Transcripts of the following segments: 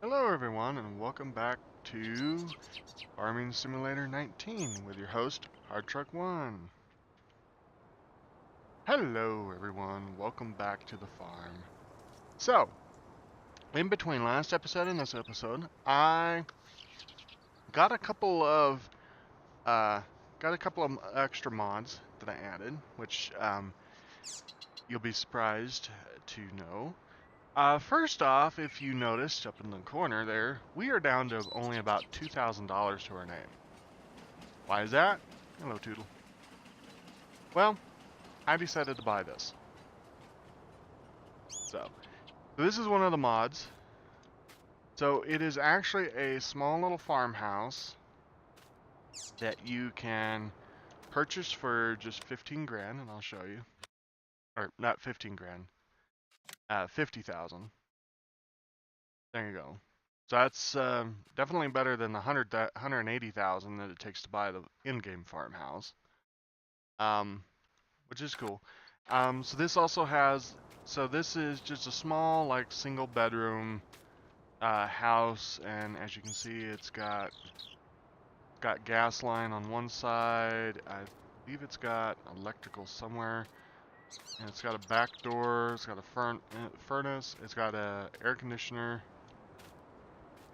Hello everyone and welcome back to Farming Simulator 19 with your host, Hardtruck1. Hello everyone, welcome back to the farm. So, in between last episode and this episode, I got a couple of uh, extra mods that I added, which you'll be surprised to know. First off, if you noticed up in the corner there, we are down to only about $2,000 to our name. Why is that? Hello, Toodle. Well, I decided to buy this. So this is one of the mods. So it is actually a small little farmhouse that you can purchase for just 15 grand, and I'll show you. Or not 15 grand, 50,000. There you go. So that's definitely better than the 180,000 that it takes to buy the in-game farmhouse. Which is cool. So this also has, so this is just a small, like, single bedroom house, and as you can see, it's got gas line on one side. I believe it's got electrical somewhere, and it's got a back door. It's got a furnace. It's got a air conditioner,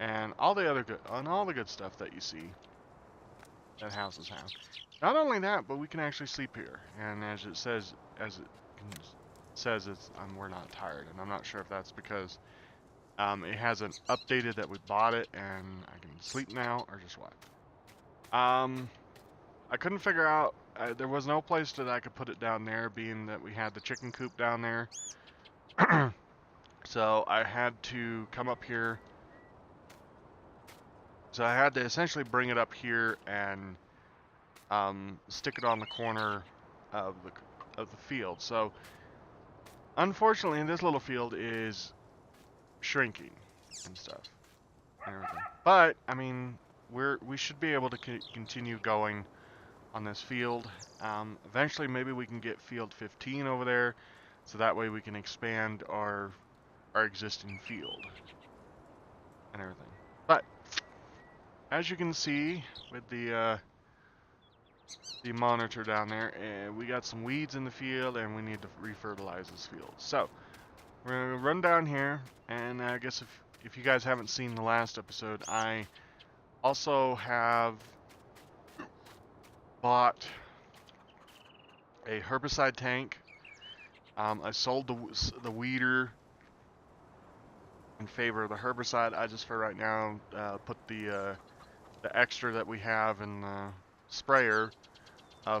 and all the good stuff that you see that houses have. Not only that, but we can actually sleep here, and says it's we're not tired, and I'm not sure if that's because it hasn't updated that we bought it and I can sleep now, or just what. I couldn't figure out, there was no place that I could put it down there, being that we had the chicken coop down there. So I had to come up here. So I had to essentially bring it up here and stick it on the corner of the field. So unfortunately, this little field is shrinking and stuff and everything. But I mean, we should be able to continue going on this field. Eventually, maybe we can get field 15 over there, so that way we can expand our existing field and everything. But as you can see with the monitor down there, we got some weeds in the field, and we need to refertilize this field. So we're gonna run down here, and I guess if you guys haven't seen the last episode, I also have bought a herbicide tank. I sold the weeder in favor of the herbicide. I just for right now put the extra that we have in the sprayer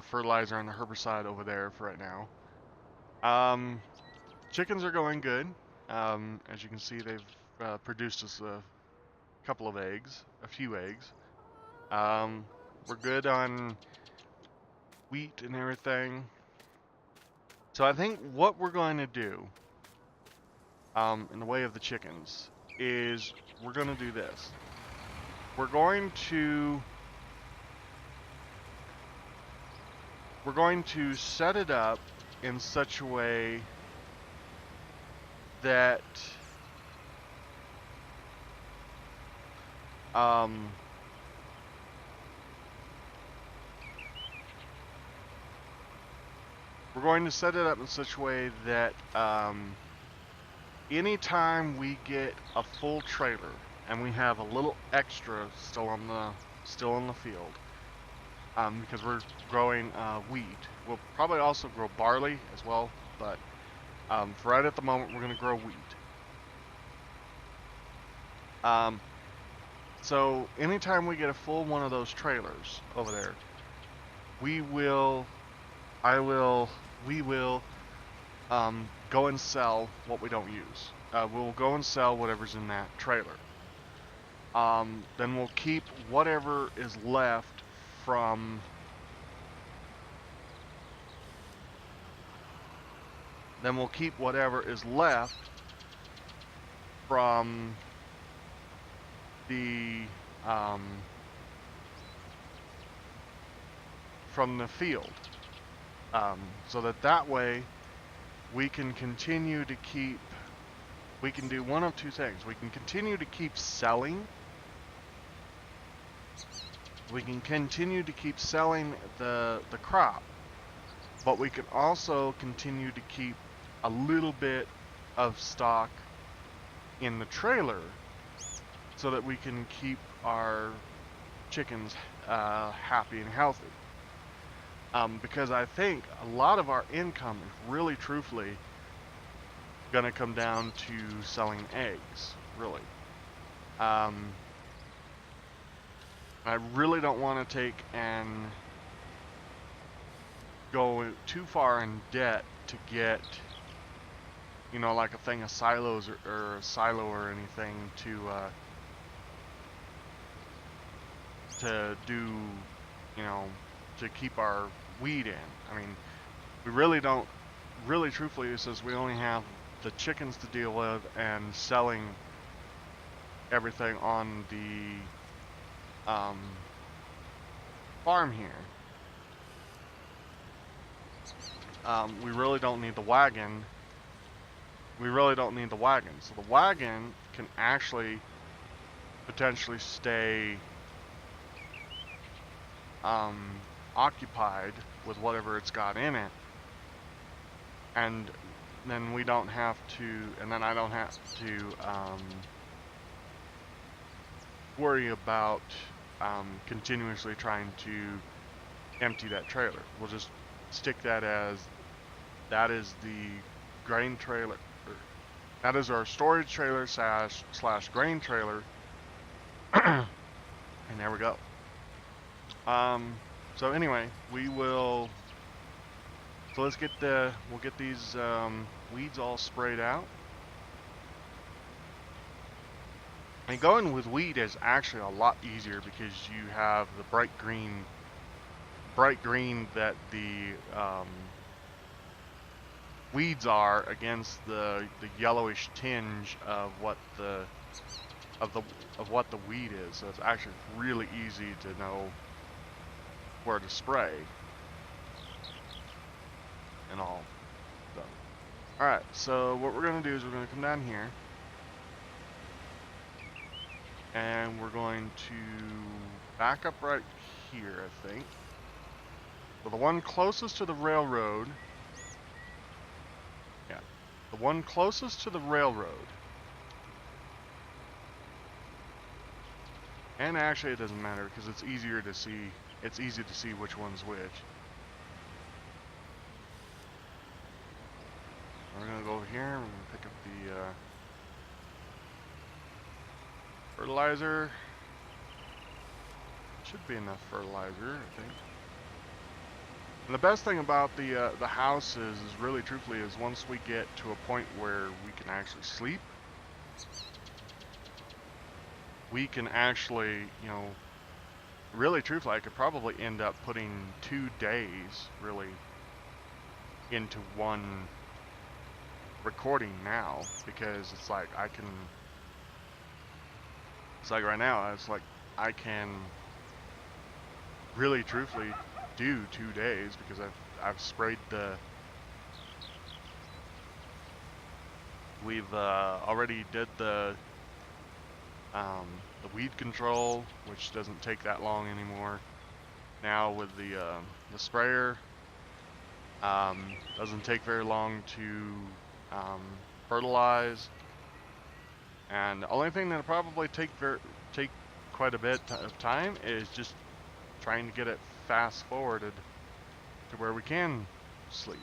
fertilizer and the herbicide over there for right now. Chickens are going good. As you can see, they've produced us a couple of eggs, a few eggs. We're good on wheat and everything. So I think what we're going to do in the way of the chickens is we're going to do this. We're going to set it up in such a way that anytime we get a full trailer and we have a little extra still on the field, because we're growing wheat. We'll probably also grow barley as well, but for right at the moment, we're going to grow wheat. So anytime we get a full one of those trailers over there, we will go and sell what we don't use. We'll go and sell whatever's in that trailer. Then we'll keep whatever is left from the field, so that way we can continue to keep we can do one of two things. We can continue to keep selling. We can continue to keep selling the crop, but we can also continue to keep a little bit of stock in the trailer so that we can keep our chickens happy and healthy. Because I think a lot of our income is really truthfully going to come down to selling eggs, really. I really don't want to take and go too far in debt to get, you know, like a thing of silos or a silo or anything to do, you know, to keep our weed in. I mean, we really don't, really truthfully, since we only have the chickens to deal with and selling everything on the farm here. We really don't need the wagon. We really don't need the wagon. So the wagon can actually potentially stay occupied with whatever it's got in it. And then we don't have to, and then I don't have to worry about continuously trying to empty that trailer. We'll just stick that as, that is the grain trailer, that is our storage trailer slash grain trailer. And there we go. So anyway, so let's get we'll get these weeds all sprayed out. And going with weed is actually a lot easier because you have the bright green that the weeds are against the yellowish tinge of what the weed is. So it's actually really easy to know where to spray and all. So, alright, so what we're going to do is we're going to come down here and we're going to back up right here, I think. So the one closest to the railroad, yeah, the one closest to the railroad, and actually it doesn't matter because it's easier to see, it's easy to see which one's which. We're going to go over here, we're going to pick up the fertilizer. Should be enough fertilizer, I think. And the best thing about the house is really truthfully is once we get to a point where we can actually sleep, we can actually, you know, really truthfully I could probably end up putting 2 days really into one recording now, because it's like I can, it's like right now it's like I can really truthfully do 2 days because I've sprayed we've already did the weed control, which doesn't take that long anymore. Now with the sprayer, doesn't take very long to fertilize, and the only thing that'll probably take quite a bit of time is just trying to get it fast forwarded to where we can sleep.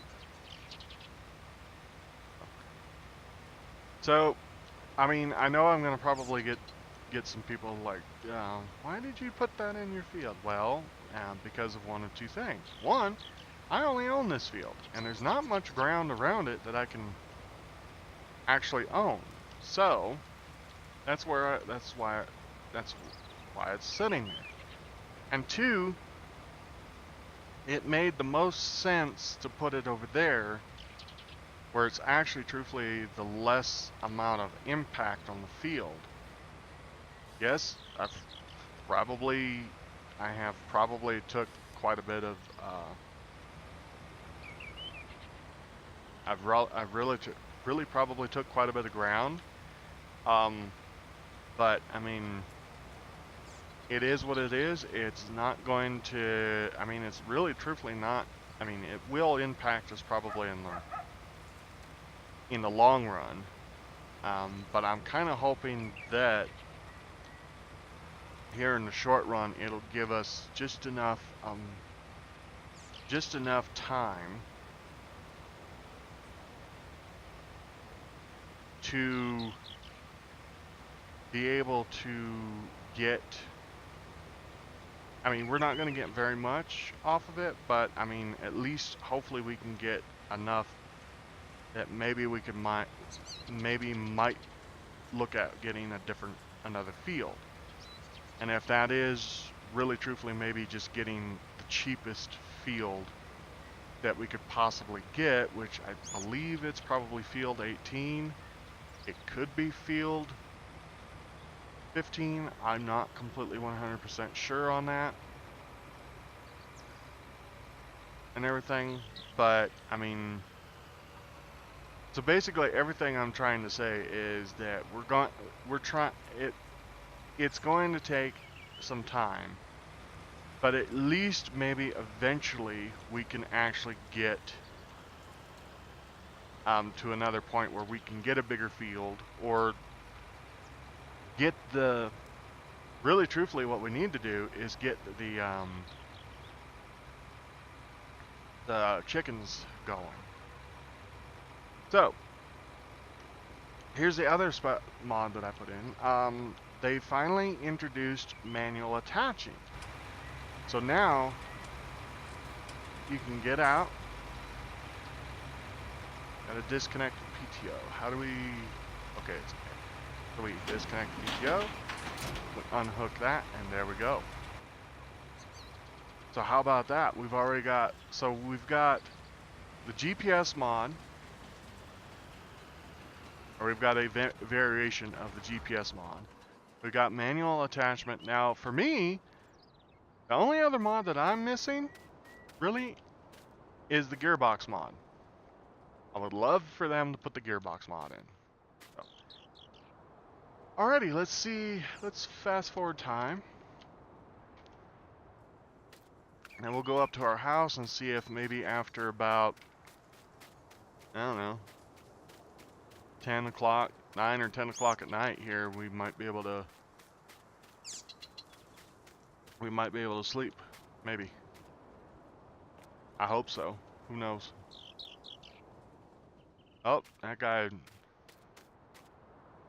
So, I mean, I know I'm gonna probably get some people like, why did you put that in your field? Well, because of one of two things. One, I only own this field, and there's not much ground around it that I can actually own. So, that's why it's sitting there. And two, it made the most sense to put it over there, where it's actually truthfully the less amount of impact on the field. Yes, I have probably took quite a bit of I've really probably took quite a bit of ground But I mean, it is what it is. It's not going to, I mean, it's really truthfully not, I mean, it will impact us probably in the long run. But I'm kind of hoping that here in the short run, it'll give us just enough time to be able to get, I mean, we're not going to get very much off of it, but I mean, at least hopefully we can get enough that maybe we could might look at getting another field. And if that is really truthfully maybe just getting the cheapest field that we could possibly get, which I believe it's probably field 18. It could be field 15. I'm not completely 100% sure on that and everything, but I mean, so basically everything I'm trying to say is that it's going to take some time, but at least maybe eventually we can actually get to another point where we can get a bigger field, or get really truthfully what we need to do is get the chickens going. So here's the other mod that I put in. They finally introduced manual attaching. So now you can get out. Gotta disconnect the PTO. How do we? Okay, it's okay. So we disconnect the PTO, we unhook that, and there we go. So how about that? We've got the GPS mod, or we've got a variation of the GPS mod. We've got manual attachment. Now, for me, the only other mod that I'm missing, really, is the gearbox mod. I would love for them to put the gearbox mod in. So. Alrighty, let's see. Let's fast forward time. And we'll go up to our house and see if maybe after about, I don't know, 10 o'clock, 9 or 10 o'clock at night here, we might be able to sleep. Maybe. I hope so. Who knows? Oh, that guy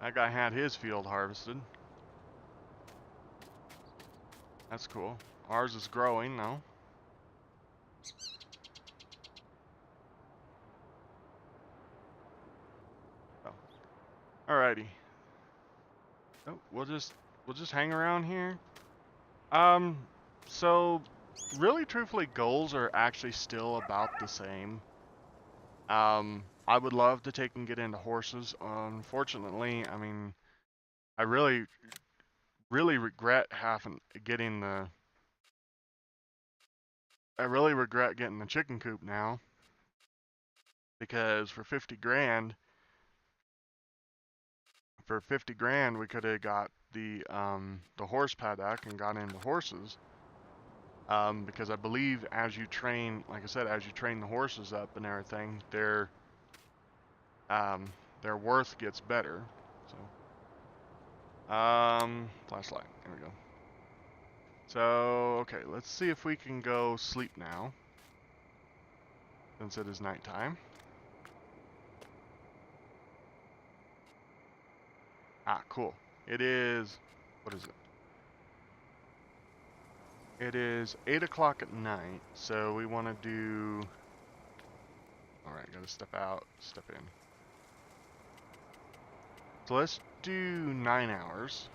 had his field harvested. That's cool. Ours is growing now. Oh. Alrighty. Oh, we'll just hang around here. So really truthfully, goals are actually still about the same. I would love to take and get into horses. Unfortunately, I mean, I really regret getting the chicken coop now, because for 50 grand we could have got the horse paddock and got into horses. Because I believe as you train, like I said, as you train the horses up and everything, their worth gets better. So, flashlight. There we go. So, okay, let's see if we can go sleep now, since it is nighttime. Ah, cool. It is, what is it? It is 8 o'clock at night, so we want to do, alright, gotta step out, step in. So let's do 9 hours.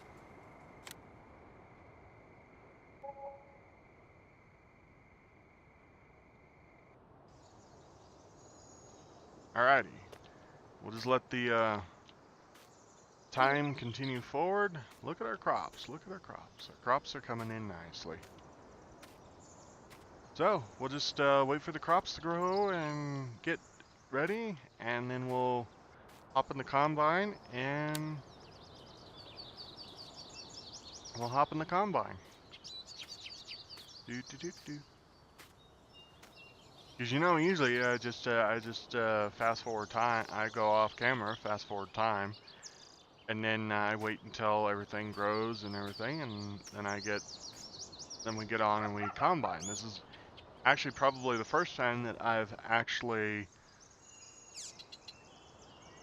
Alrighty. We'll just let the time continue forward. Look at our crops. Look at our crops. Our crops are coming in nicely. So we'll just wait for the crops to grow and get ready, and then we'll hop in the combine and we'll hop in the combine. Do do do do. Because you know, usually I just fast forward time. I go off camera, fast forward time, and then I wait until everything grows and everything, and then we get on and we combine. This is actually probably the first time that I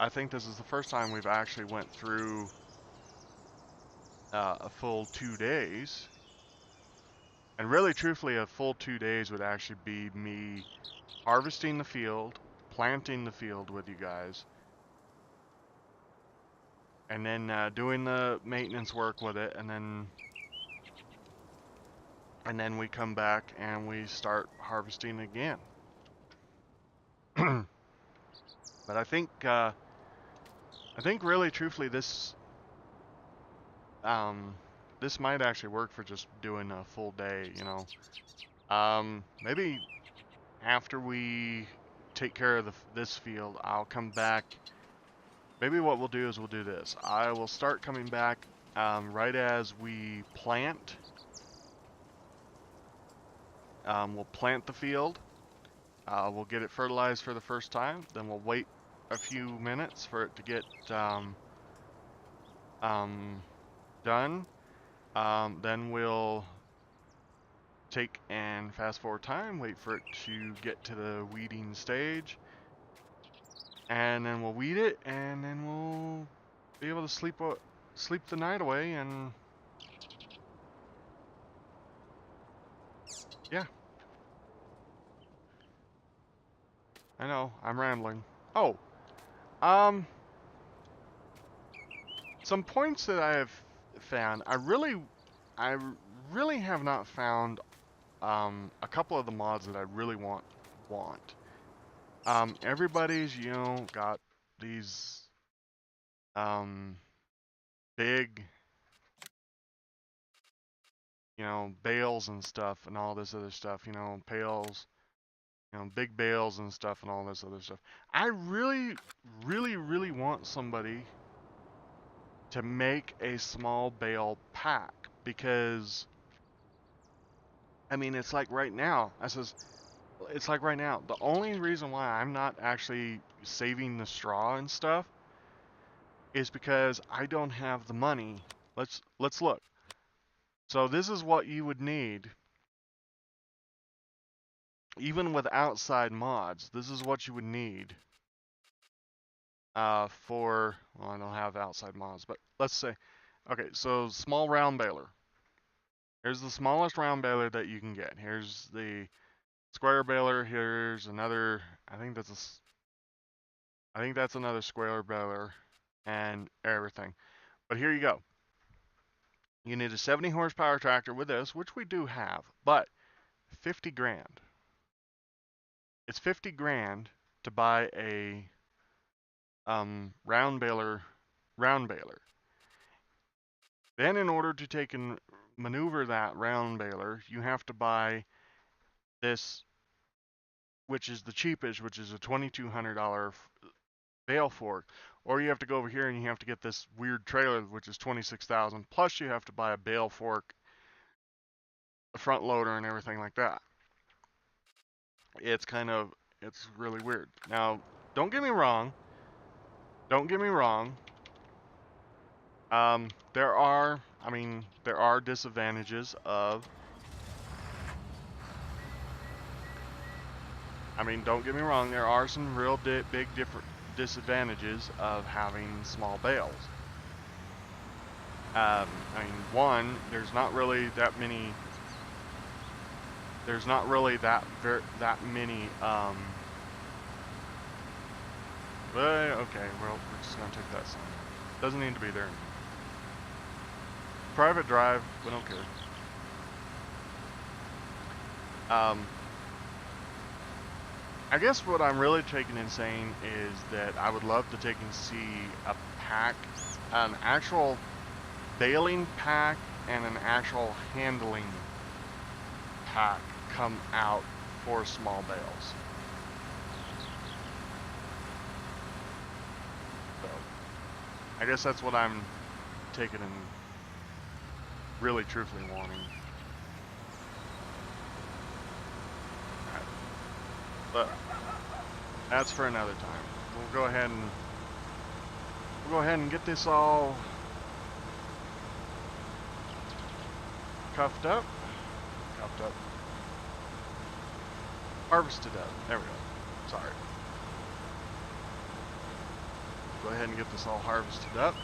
think this is the first time we've actually went through a full 2 days. And really, truthfully, a full 2 days would actually be me harvesting the field, planting the field with you guys, and then doing the maintenance work with it, and then we come back and we start harvesting again. But I think really, truthfully, this might actually work for just doing a full day. You know, maybe after we take care of this field, I'll come back. Maybe what we'll do is we'll do this. I will start coming back right as we plant. We'll plant the field. We'll get it fertilized for the first time. Then we'll wait a few minutes for it to get done. Then we'll take and fast forward time, wait for it to get to the weeding stage. And then we'll weed it, and then we'll be able to sleep the night away, and yeah. I know, I'm rambling. Oh, some points that I have found. I really have not found a couple of the mods that I really want. Everybody's, you know, got these big, you know, bales and stuff and all this other stuff, you know, pails, you know, big bales and stuff and all this other stuff. I really want somebody to make a small bale pack, because I mean, it's like right now, the only reason why I'm not actually saving the straw and stuff is because I don't have the money. Let's look. So this is what you would need, even with outside mods. This is what you would need for, well, I don't have outside mods, but let's say, okay, so small round baler. Here's the smallest round baler that you can get. Here's the square baler. Here's another, I think that's another square baler and everything. But here you go. You need a 70 horsepower tractor with this, which we do have, but 50 grand. It's 50 grand to buy a round baler. Then in order to take and maneuver that round baler, you have to buy this, which is the cheapest, which is a $2,200 bale fork. Or you have to go over here and you have to get this weird trailer, which is $26,000. Plus you have to buy a bale fork, a front loader, and everything like that. It's really weird. Now, don't get me wrong. There are disadvantages of. Don't get me wrong. There are some real big disadvantages of having small bales. One, there's not really that many. There's not really that many. Okay, well, we're just gonna take that sign. Doesn't need to be there. Private drive, we don't care. I guess what I'm really taking and saying is that I would love to take and see a pack, an actual baling pack and an actual handling pack come out for small bales. So, I guess that's what I'm taking and really truthfully wanting. Alright. But that's for another time. We'll go ahead and get this all cuffed up. Harvested up. There we go. Sorry. Go ahead and get this all harvested up.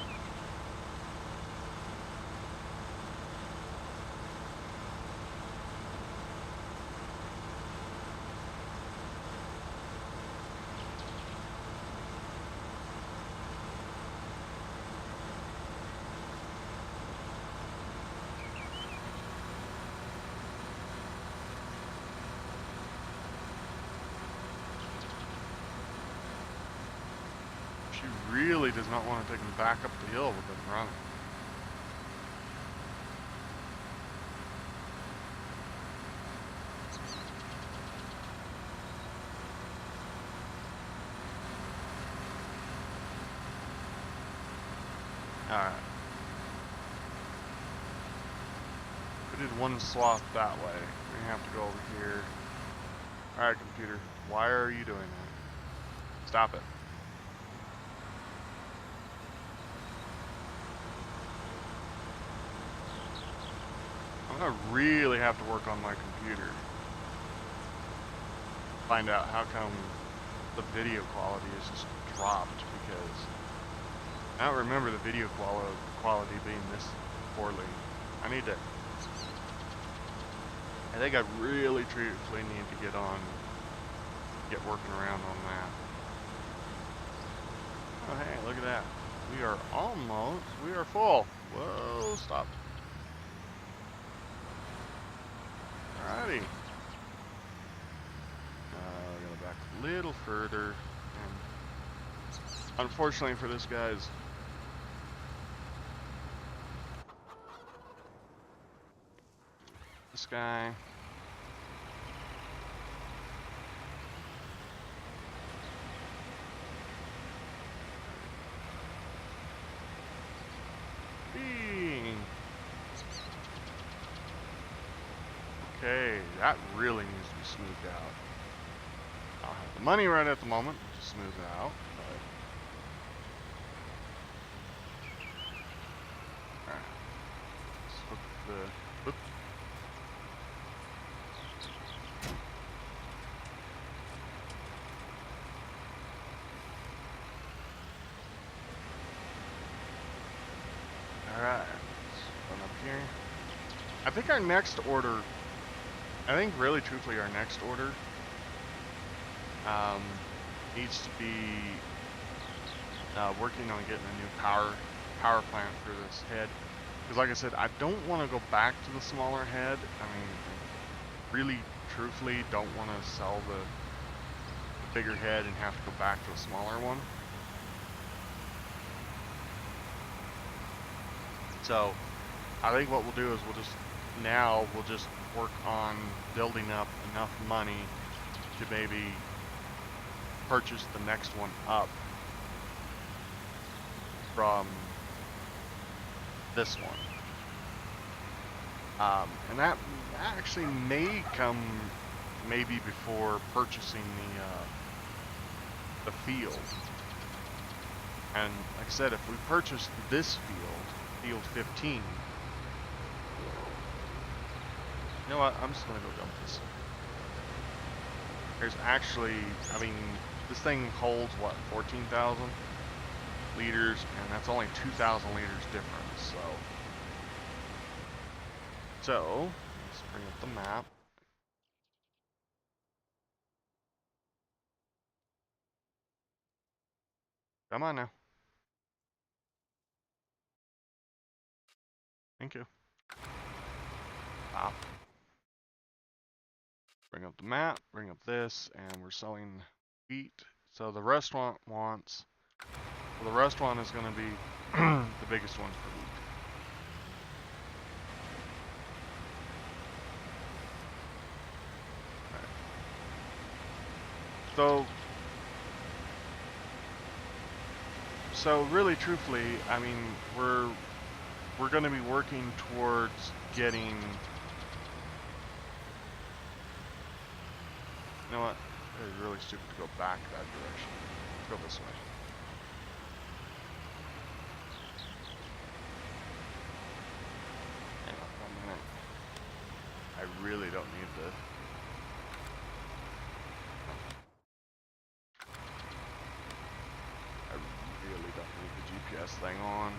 She really does not want to take him back up the hill with him running. Alright. We did one swath that way. We have to go over here. Alright, computer. Why are you doing that? Stop it. I'm gonna really have to work on my computer. Find out how come the video quality is just dropped, because I don't remember the video quality being this poorly. I think I really truthfully need to get working around on that. Oh hey, look at that. We are full. Whoa, stop. Alrighty. We're gonna back a little further. And unfortunately for this guy's guy. Okay, that really needs to be smoothed out. I don't have the money right at the moment to smooth it out, but alright. Let's hook the Alright, let's run up here. I think our next order, really truthfully our next order needs to be working on getting a new power plant for this head. Because like I said, I don't want to go back to the smaller head. I mean, really truthfully don't want to sell the bigger head and have to go back to a smaller one. So I think what we'll do is we'll just work on building up enough money to maybe purchase the next one up from this one. And that actually may come maybe before purchasing the field. And like I said, if we purchase this field 15, you know what, I'm just gonna go dump this. There's actually, I mean, this thing holds what, 14,000 liters, and that's only 2,000 liters difference, so let's bring up the map. Come on now. Thank you. Stop. Bring up the map, bring up this, and we're selling wheat. So the restaurant wants, well, the restaurant is going to be the biggest one for wheat. Right. So really truthfully, I mean, we're we're going to be working towards getting. You know what? It was really stupid to go back that direction. Let's go this way. Hang on 1 minute. I really don't need the. I really don't need the GPS thing on.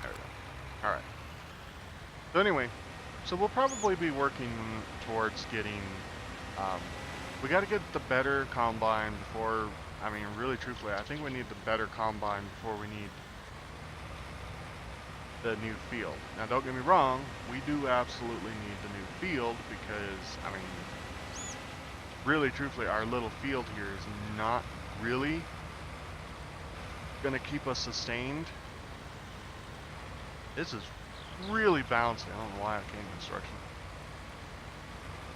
There we go. Alright. So anyway, so we'll probably be working towards getting, we got to get the better combine before, I mean, really truthfully, I think we need the better combine before we need the new field. Now don't get me wrong, we do absolutely need the new field because, I mean, really truthfully, our little field here is not really going to keep us sustained. This is really bouncy. I don't know why I came to instruction.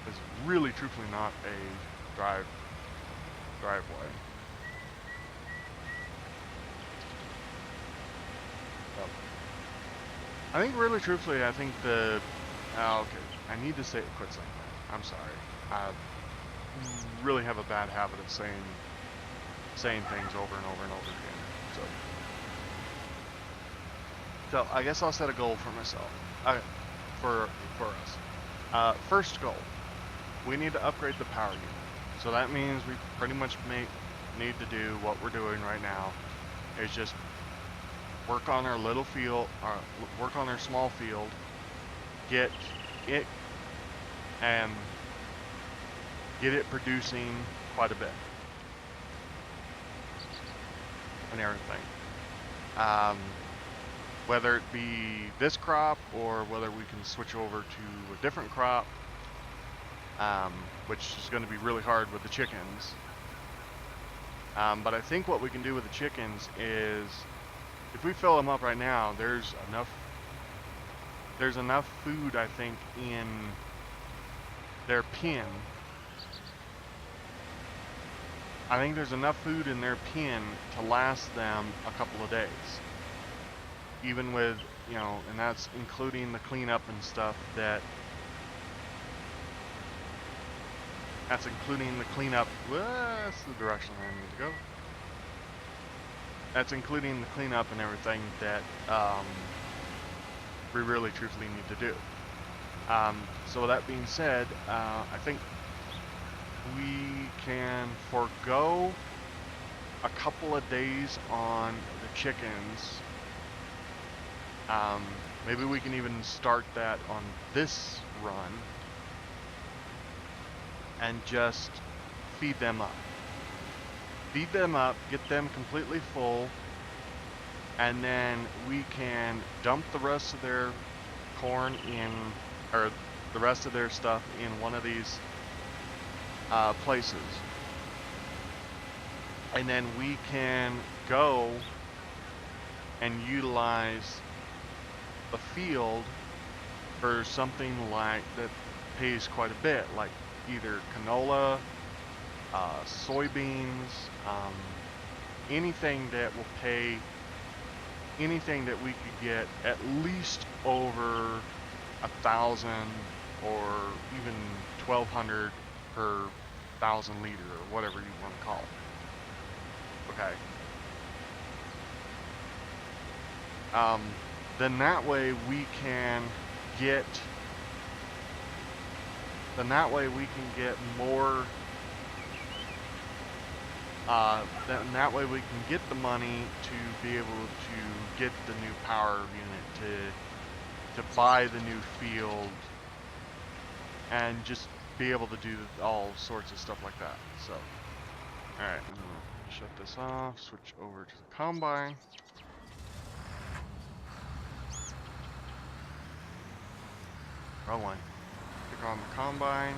It's really truthfully not a driveway. So, I think really truthfully, I think the okay. I need to quit saying that. I'm sorry. I really have a bad habit of saying things over and over and over again. So I guess I'll set a goal for myself. For us. First goal, we need to upgrade the power unit. So that means we pretty much need to do what we're doing right now, is just work on our little field, work on our small field, get it producing quite a bit and everything. Whether it be this crop or whether we can switch over to a different crop, which is going to be really hard with the chickens. But I think what we can do with the chickens is, if we fill them up right now, there's enough food, I think, in their pen. I think there's enough food in their pen to last them a couple of days. Even with, you know, and that's including the cleanup and stuff that's including the cleanup. That's the direction I need to go. That's including the cleanup and everything that we really truthfully need to do. So with that being said, I think we can forego a couple of days on the chickens. Maybe we can even start that on this run and just feed them up. Feed them up, get them completely full, and then we can dump the rest of their corn in, or the rest of their stuff in one of these places. And then we can go and utilize the field for something like that pays quite a bit, like either canola, soybeans, anything that will pay, anything that we could get at least over 1,000 or even 1,200 per 1,000 liter, or whatever you want to call it. Okay. Then that way we can get more, then that way we can get the money to be able to get the new power unit, to buy the new field, and just be able to do all sorts of stuff like that. So, alright, I'm gonna shut this off, switch over to the combine. Rolling. Click on the combine.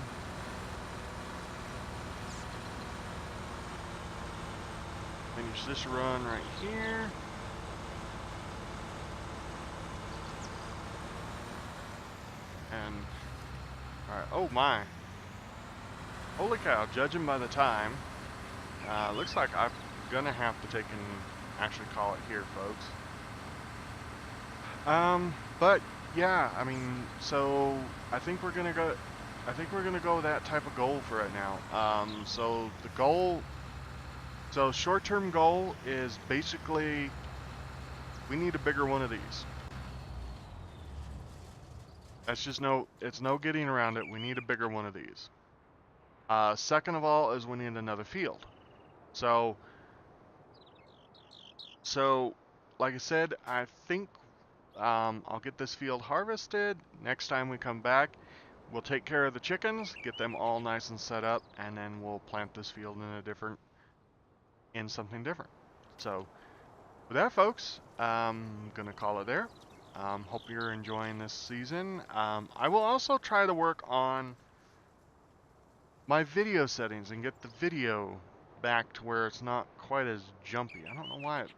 Finish this run right here. And, alright, oh my. Holy cow, judging by the time, looks like I'm gonna have to take and actually call it here, folks. But yeah, I mean, so I think we're gonna go. I think we're gonna go with that type of goal for right now. So the goal, so short-term goal is basically we need a bigger one of these. That's just it's no getting around it. We need a bigger one of these. Second of all is we need another field. So, so like I said, I think I'll get this field harvested. Next time we come back, we'll take care of the chickens, get them all nice and set up, and then we'll plant this field in something different. So, with that, folks, I'm gonna call it there. Hope you're enjoying this season. I will also try to work on my video settings and get the video back to where it's not quite as jumpy. I don't know why it's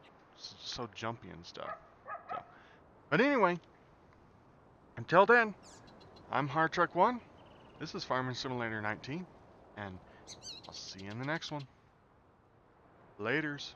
so jumpy and stuff. So, but anyway, until then, I'm Hard Truck One. This is Farming Simulator 19, and I'll see you in the next one. Laters.